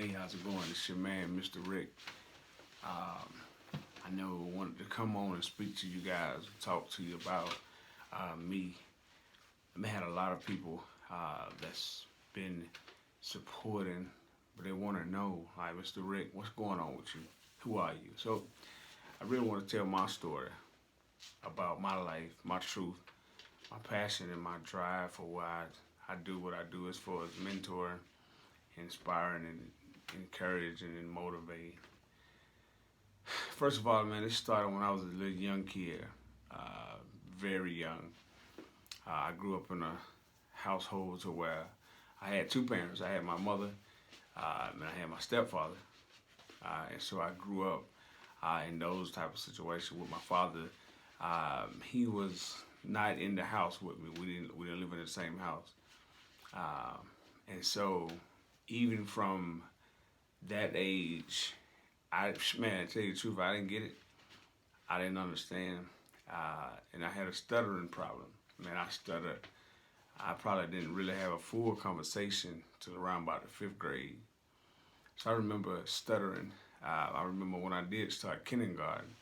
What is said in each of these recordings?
Hey, how's it going? It's your man, Mr. Rick. I know I wanted to come on and speak to you guys, talk to you about me. I had a lot of people that's been supporting, but they want to know, like, Mr. Rick, what's going on with you? Who are you? So I really want to tell my story about my life, my truth, my passion, and my drive for why I do what I do as far as mentoring, inspiring, and encouraging and motivating. First of all, man, it started when I was a little young kid, uh, very young. I grew up in a household to where I had two parents. I had my mother, and I had my stepfather. And so I grew up in those type of situations with my father. He was not in the house with me. We didn't live in the same house. Um, and so even from that age, to tell you the truth, I didn't get it. I didn't understand, and I had a stuttering problem. Man, I stuttered. I probably didn't really have a full conversation till around about the fifth grade. So I remember stuttering. I remember when I did start kindergarten,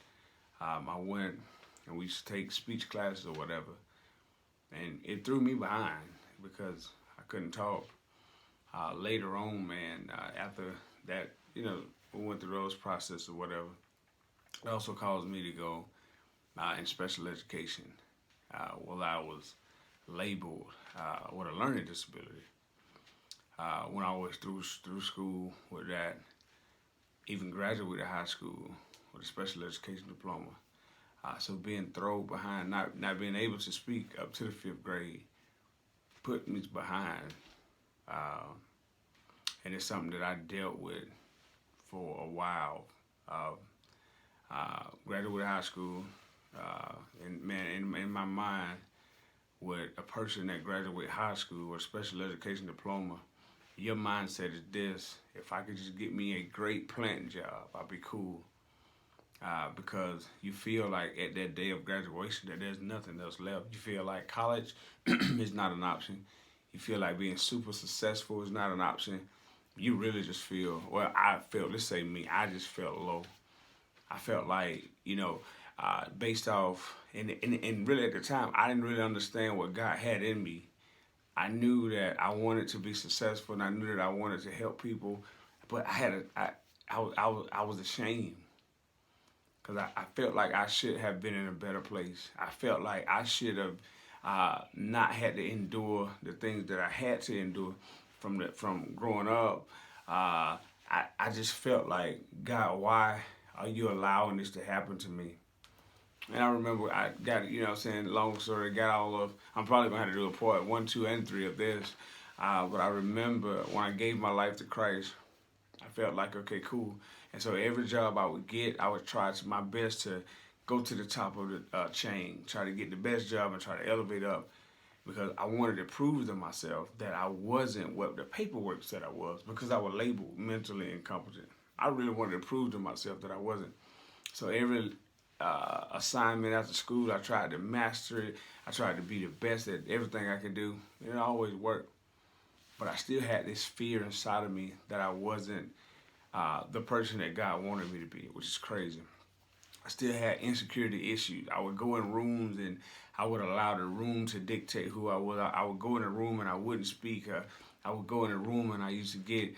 I went and we used to take speech classes or whatever, and it threw me behind because I couldn't talk. Later on, man, after that, we went through those processes or whatever. It also caused me to go in special education. Well, I was labeled with a learning disability. When I was through school with that, even graduated high school with a special education diploma. So being thrown behind, not being able to speak up to the fifth grade, put me behind. Uh, and it's something that I dealt with for a while. Uh, Graduated high school, and man, in my mind, with a person that graduated high school with a special education diploma, your mindset is this: if I could just get me a great planting job, I'd be cool. Because you feel like at that day of graduation that there's nothing else left. You feel like college is not an option. You feel like being super successful is not an option. You really just feel, well, I felt, let's say me, I just felt low. I felt like, based off, and really at the time, I didn't really understand what God had in me. I knew that I wanted to be successful, and I knew that I wanted to help people, but I was ashamed because I felt like I should have been in a better place. I felt like I should have not had to endure the things that I had to endure from growing up. I just felt like, God, why are you allowing this to happen to me? And I remember I got, long story, got all of, I'm probably going to have to do a part one, two, and three of this. But I remember when I gave my life to Christ, I felt like, okay, cool. And so every job I would get, I would try my best to go to the top of the chain, try to get the best job and try to elevate up because I wanted to prove to myself that I wasn't what the paperwork said I was because I was labeled mentally incompetent. I really wanted to prove to myself that I wasn't. So every assignment after school, I tried to master it. I tried to be the best at everything I could do. It always worked. But I still had this fear inside of me that I wasn't the person that God wanted me to be, which is crazy. I still had insecurity issues. I would go in rooms and I would allow the room to dictate who I was. I would go in a room and I wouldn't speak. I would go in a room and I used to get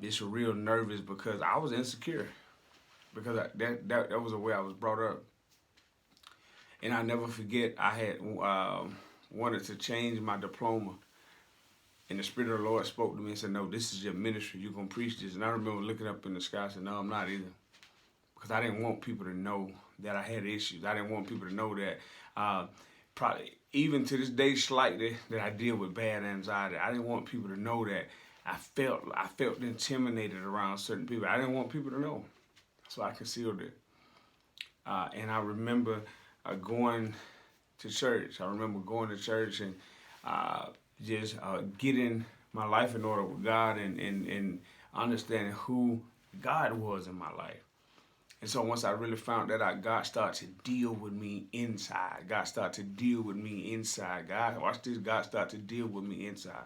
just real nervous because I was insecure. Because that was the way I was brought up. And I never forget, I had wanted to change my diploma. And the Spirit of the Lord spoke to me and said, no, this is your ministry. You're going to preach this. And I remember looking up in the sky and said, no, I'm not either. Because I didn't want people to know that I had issues. I didn't want people to know that probably even to this day slightly that I deal with bad anxiety. I didn't want people to know that I felt intimidated around certain people. I didn't want people to know. So I concealed it. And I remember going to church. I remember going to church and just getting my life in order with God and understanding who God was in my life. And so once I really found that out, God started to deal with me inside. God started to deal with me inside. God, watch this, God started to deal with me inside.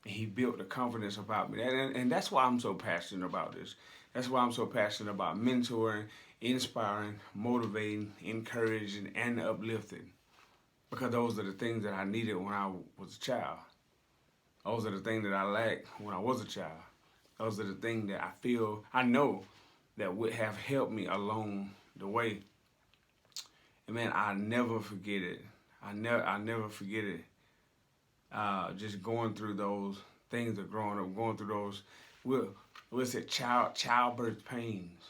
And he built the confidence about me. And that's why I'm so passionate about this. That's why I'm so passionate about mentoring, inspiring, motivating, encouraging, and uplifting. Because those are the things that I needed when I was a child. Those are the things that I lacked when I was a child. Those are the things that I know that would have helped me along the way. And man, I never forget it. I never forget it. Just going through those things of growing up, going through those, we'll say childbirth pains.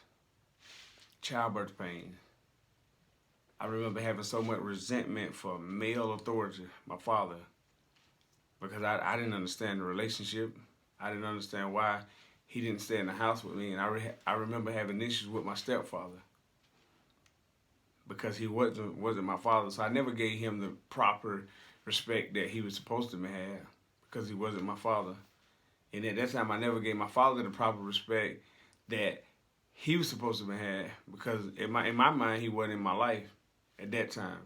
Childbirth pains. I remember having so much resentment for male authority, my father, because I didn't understand the relationship. I didn't understand why he didn't stay in the house with me. And I remember having issues with my stepfather because he wasn't my father. So I never gave him the proper respect that he was supposed to have because he wasn't my father. And at that time, I never gave my father the proper respect that he was supposed to have because in my mind, he wasn't in my life at that time.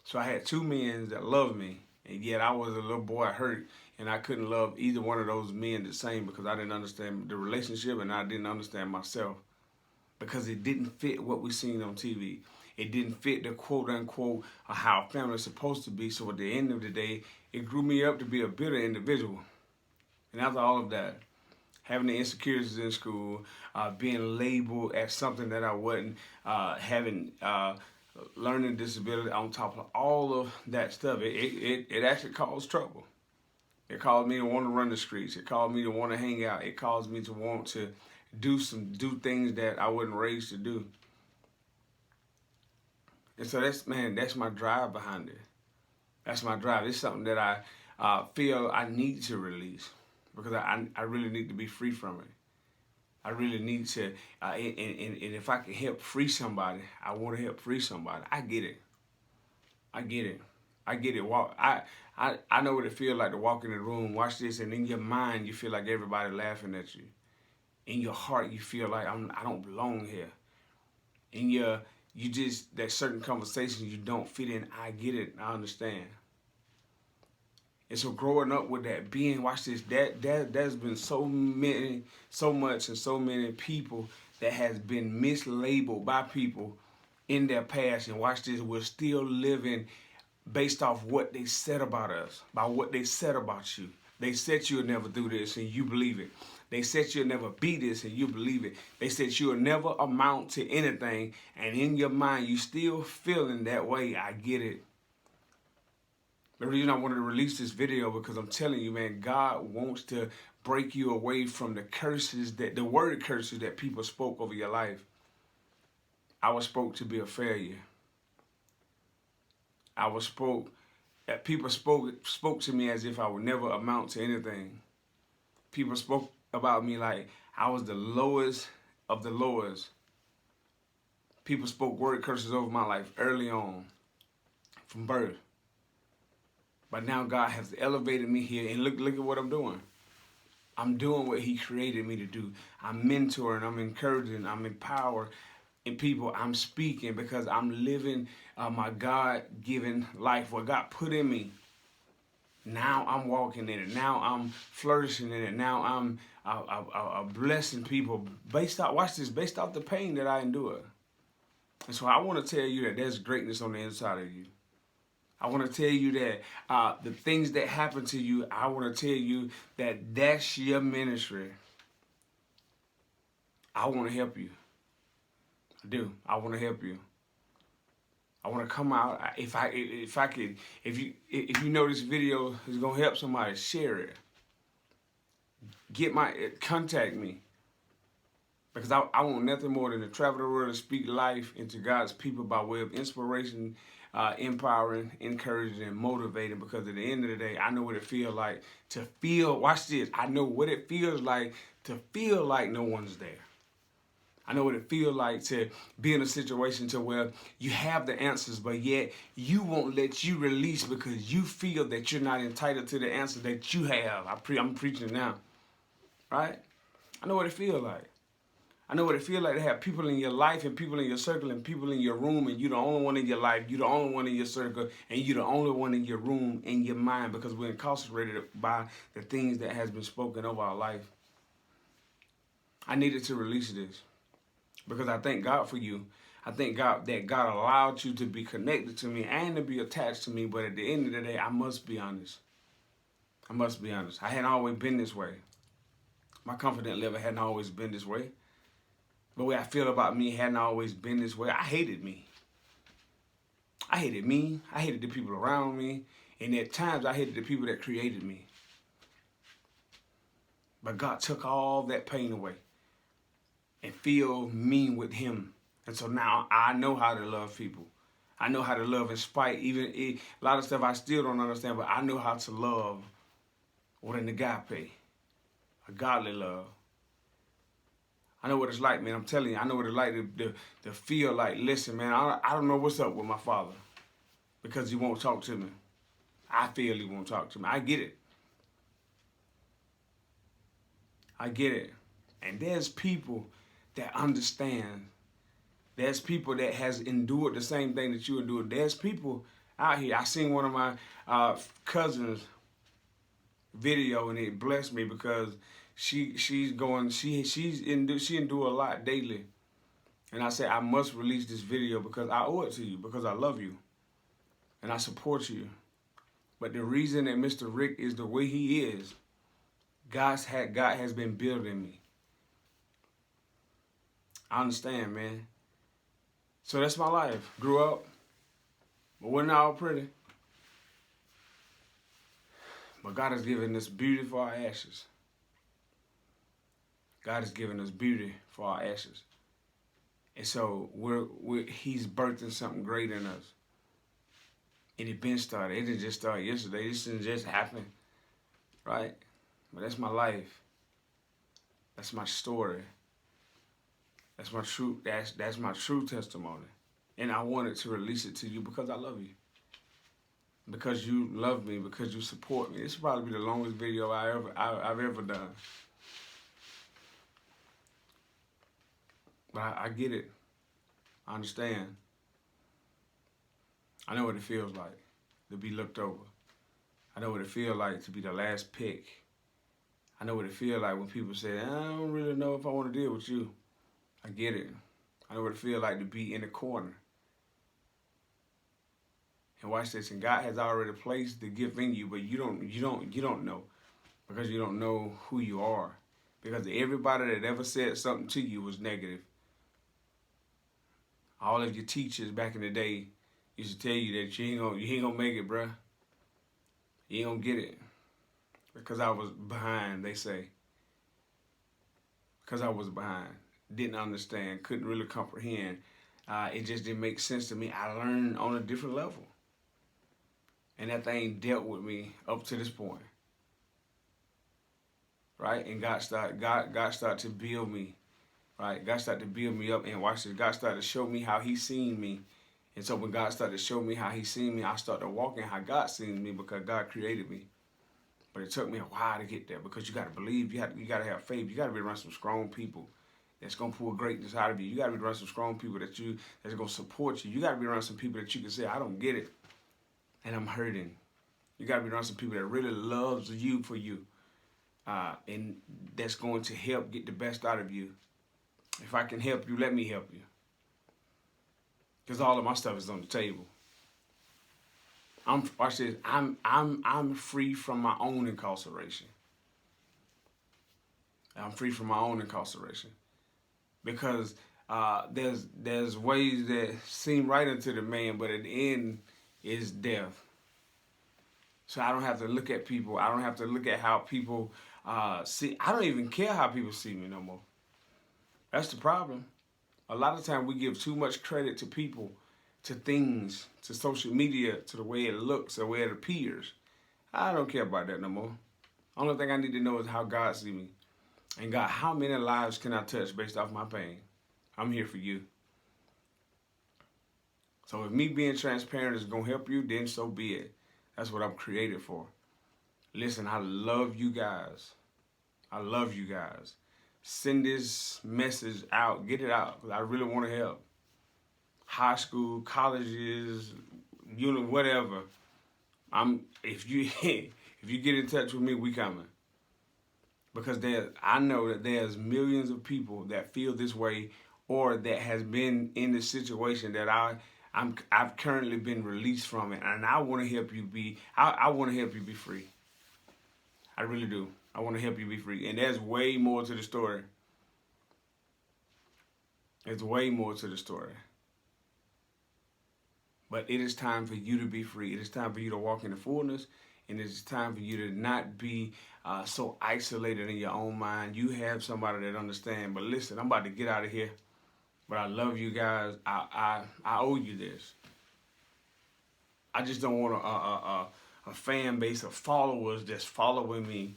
So I had two men that loved me, and yet I was a little boy hurt, and I couldn't love either one of those men the same because I didn't understand the relationship and I didn't understand myself because it didn't fit what we seen on TV. It didn't fit the quote unquote how family is supposed to be. So at the end of the day, it grew me up to be a bitter individual. And after all of that, having the insecurities in school, being labeled as something that I wasn't, having learning disability on top of all of that stuff, it actually caused trouble. It caused me to want to run the streets. It caused me to want to hang out. It caused me to want to do things that I wasn't raised to do. And so that's my drive behind it. That's my drive. It's something that I feel I need to release because I really need to be free from it. I really need to, and if I can help free somebody, I want to help free somebody. I get it. I get it. I know what it feels like to walk in the room, watch this, and in your mind, you feel like everybody laughing at you. In your heart, you feel like I don't belong here. That certain conversations you don't fit in. I get it. I understand. And so growing up with that being, watch this, there's been so much and so many people that has been mislabeled by people in their past. And watch this, we're still living based off what they said about us, by what they said about you. They said you'll never do this and you believe it. They said you'll never be this and you believe it. They said you'll never amount to anything, and in your mind you still feeling that way. I get it. The reason I wanted to release this video because I'm telling you, man, God wants to break you away from the word curses that people spoke over your life. I was spoke to be a failure. People spoke to me as if I would never amount to anything. People spoke about me like I was the lowest of the lowest. People spoke word curses over my life early on, from birth. But now God has elevated me here, and look at what I'm doing. I'm doing what He created me to do. I'm mentoring, I'm encouraging, I'm empowering people. I'm speaking because I'm living my God-given life, what God put in me. Now I'm walking in it. Now I'm flourishing in it. Now I'm blessing people based off the pain that I endure. And so I want to tell you that there's greatness on the inside of you. I want to tell you that the things that happen to you, I want to tell you that that's your ministry. I want to help you. I do. I want to help you. I want to come out. If you know this video is gonna help somebody, share it. Contact me. Because I want nothing more than to travel the world and speak life into God's people by way of inspiration, empowering, encouraging, and motivating. Because at the end of the day, I know what it feels like to feel, watch this, I know what it feels like to feel like no one's there. I know what it feels like to be in a situation to where you have the answers, but yet you won't let you release because you feel that you're not entitled to the answer that you have. I'm preaching now, right? I know what it feels like. I know what it feels like to have people in your life and people in your circle and people in your room, and you're the only one in your life, you're the only one in your circle, and you're the only one in your room, in your mind, because we're incarcerated by the things that has been spoken over our life. I needed to release this because I thank God for you. I thank God that God allowed you to be connected to me and to be attached to me, but at the end of the day, I must be honest. I must be honest. I hadn't always been this way. My confidence level hadn't always been this way. The way I feel about me hadn't always been this way. I hated me. I hated me. I hated the people around me. And at times, I hated the people that created me. But God took all that pain away and filled me with Him. And so now I know how to love people. I know how to love in spite. Even a lot of stuff I still don't understand, but I know how to love with an agape, a godly love. I know what it's like, man. I'm telling you, I know what it's like to feel like, listen, man, I don't know what's up with my father because he won't talk to me. I feel he won't talk to me. I get it. I get it. And there's people that understand. There's people that has endured the same thing that you endured. There's people out here. I seen one of my cousins video and it blessed me because she endure a lot daily. And I said, I must release this video because I owe it to you, because I love you and I support you. But the reason that Mr. Rick is the way he is, God has been building me. I understand, man. So that's my life. Grew up, but wasn't all pretty. But God has given us beauty for our ashes. God has given us beauty for our ashes. And so He's birthing something great in us. And it been started. It didn't just start yesterday. This didn't just happen. Right? But that's my life. That's my story. That's my true testimony. And I wanted to release it to you because I love you. Because you love me, because you support me. This will probably be the longest video I've ever done. But I get it. I understand. I know what it feels like to be looked over. I know what it feels like to be the last pick. I know what it feels like when people say, I don't really know if I want to deal with you. I get it. I know what it feels like to be in the corner. And watch this, and God has already placed the gift in you, but you don't know, because you don't know who you are. Because everybody that ever said something to you was negative. All of your teachers back in the day used to tell you that you ain't gonna make it, bruh. You ain't gonna get it. Because I was behind, they say. Because I was behind. Didn't understand, couldn't really comprehend. It just didn't make sense to me. I learned on a different level. And that thing dealt with me up to this point. Right? And God started to build me. Right? God started to build me up, and watch this. God started to show me how He seen me. And so when God started to show me how He seen me, I started walking how God seen me, because God created me. But it took me a while to get there, because you got to believe, you got to have faith. You got to be around some strong people that's going to pull greatness out of you. You got to be around some strong people that's going to support you. You got to be around some people that you can say, I don't get it, and I'm hurting. You got to be around some people that really loves you for you, and that's going to help get the best out of you. If I can help you, let me help you. Because all of my stuff is on the table. Watch this. I'm free from my own incarceration. I'm free from my own incarceration. Because there's ways that seem right unto the man, but at the end is death. So I don't have to look at people. I don't have to look at how people see. I don't even care how people see me no more. That's the problem. A lot of times we give too much credit to people, to things, to social media, to the way it looks, the way it appears. I don't care about that no more. Only thing I need to know is how God sees me. And God, how many lives can I touch based off my pain? I'm here for you. So if me being transparent is going to help you, then so be it. That's what I'm created for. Listen, I love you guys. I love you guys. send this message out, get it out, because I really want to help. High school, colleges, whatever. If you if you get in touch with me, we coming. Because I know that there's millions of people that feel this way, or that has been in the situation that I've currently been released from it, and I want to help you be. I want to help you be free. I really do. I want to help you be free, and there's way more to the story. There's way more to the story. But it is time for you to be free. It is time for you to walk in the fullness. And it is time for you to not be so isolated in your own mind. You have somebody that understands. But listen, I'm about to get out of here. But I love you guys. I owe you this. I just don't want a fan base of followers that's following me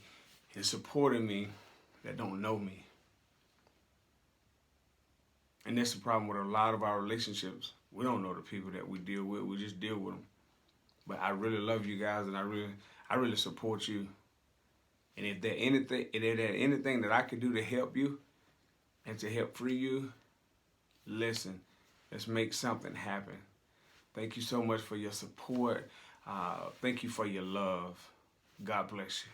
and supporting me that don't know me. And that's the problem with a lot of our relationships. We don't know the people that we deal with. We just deal with them. But I really love you guys, and I really support you. And if there's anything that I can do to help you and to help free you, listen, let's make something happen. Thank you so much for your support. Thank you for your love. God bless you.